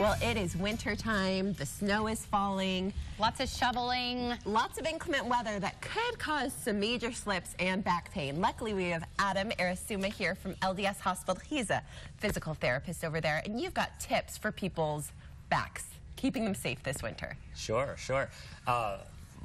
Well, it is winter time. The snow is falling. Lots of shoveling. Lots of inclement weather that could cause some major slips and back pain. Luckily, we have Adam Eresuma here from LDS Hospital. He's a physical therapist over there, and you've got tips for people's backs, keeping them safe this winter. Sure.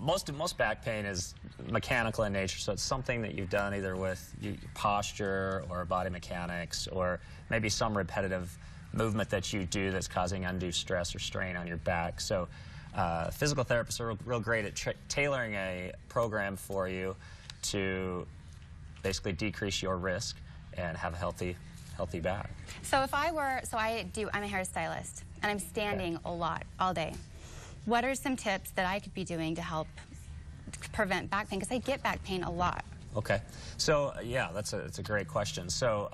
Most back pain is mechanical in nature, so it's something that you've done either with your posture or body mechanics or maybe some repetitive movement that you do that's causing undue stress or strain on your back. So physical therapists are real great at tailoring a program for you to basically decrease your risk and have a healthy back. So if I'm a hairstylist and I'm standing a lot all day. What are some tips that I could be doing to help prevent back pain? Because I get back pain a lot. Okay, so yeah, that's a great question. So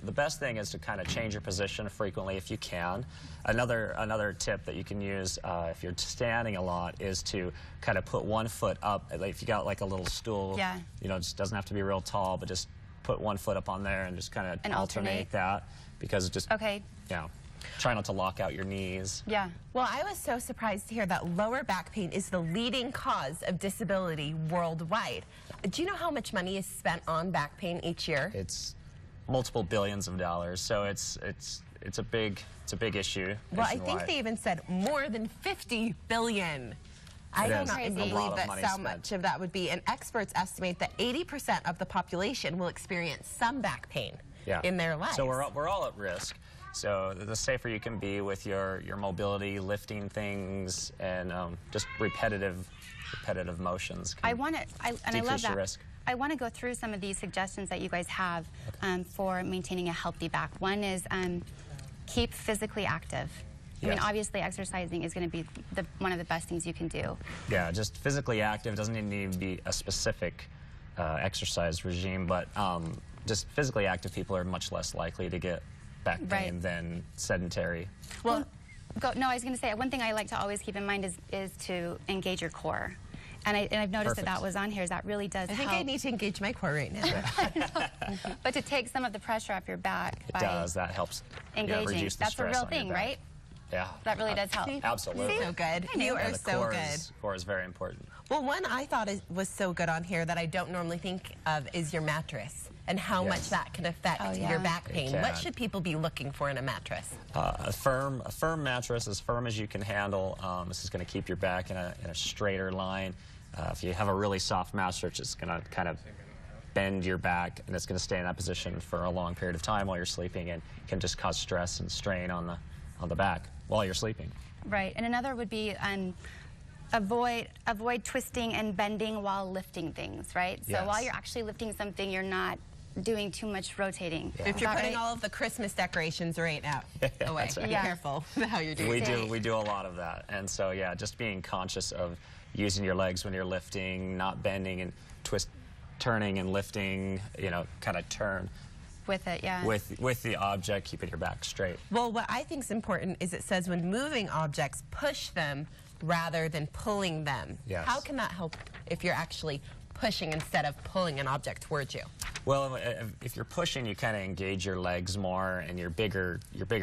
the best thing is to kind of change your position frequently if you can. Another tip that you can use if you're standing a lot is to kind of put one foot up. If you got like a little stool, yeah, you know, it just doesn't have to be real tall, but just put one foot up on there and just kind of alternate that, because it just, okay, yeah. Try not to lock out your knees. Yeah. Well, I was so surprised to hear that lower back pain is the leading cause of disability worldwide. Do you know how much money is spent on back pain each year? It's multiple billions of dollars, so it's a big issue. Well, I think they even said more than 50 billion. I do not believe that's how much of that would be. And experts estimate that 80% of the population will experience some back pain in their lives. So we're all at risk. So the safer you can be with your mobility, lifting things, and just repetitive motions can decrease your risk. I want to go through some of these suggestions that you guys have for maintaining a healthy back. One is keep physically active. I mean, obviously, exercising is going to be one of the best things you can do. Yeah, just physically active. Doesn't need to be a specific exercise regime, but just physically active people are much less likely to get back pain than sedentary. Well, no, I was going to say, one thing I like to always keep in mind is to engage your core. And I've noticed that was on here. That really does help. I think I need to engage my core right now. But to take some of the pressure off your back that helps engaging. Reduce the That's stress a real thing, right? Yeah. That really does help. Absolutely. So good. You are so good. Core is very important. Well, one I thought was so good on here that I don't normally think of is your mattress and how much that can affect your back pain. What should people be looking for in a mattress? A firm mattress, as firm as you can handle. This is going to keep your back in a straighter line. If you have a really soft mattress, it's going to kind of bend your back, and it's going to stay in that position for a long period of time while you're sleeping, and can just cause stress and strain on the back while you're sleeping. Right, and another would be avoid twisting and bending while lifting things, right? So while you're actually lifting something, you're not doing too much rotating. If you're putting all of the Christmas decorations right out away, be careful how you're doing We do a lot of that, and so yeah, just being conscious of using your legs when you're lifting, not bending and turning and lifting, you know, kind of turn with it, with the object, keeping your back straight. Well, what I think is important is it says when moving objects, push them rather than pulling them. Yes. How can that help if you're actually pushing instead of pulling an object towards you? Well, if you're pushing, you kind of engage your legs more and your bigger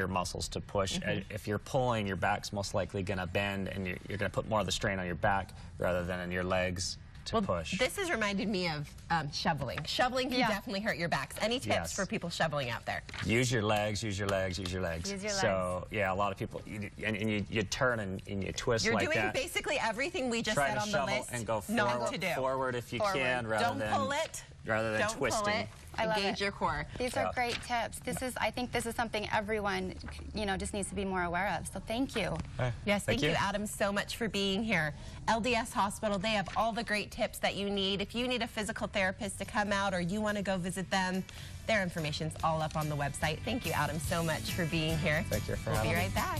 muscles to push. If you're pulling, your back's most likely going to bend, and you're going to put more of the strain on your back rather than in your legs to push. This has reminded me of shoveling. Shoveling can definitely hurt your backs. Any tips for people shoveling out there? Use your legs, use your legs, use your legs. Use your legs. So, yeah, a lot of people, you turn and you twist like that. You're doing basically everything we just said on the list. And go forward if you can, rather than pull it. Rather than twisting. Pull it. Engage your core. These are great tips. I think this is something everyone, just needs to be more aware of. So thank you. Yes, thank you, Adam, so much for being here. LDS Hospital, they have all the great tips that you need. If you need a physical therapist to come out or you want to go visit them, their information's all up on the website. Thank you, Adam, so much for being here. Thank you for having me. We'll be right back.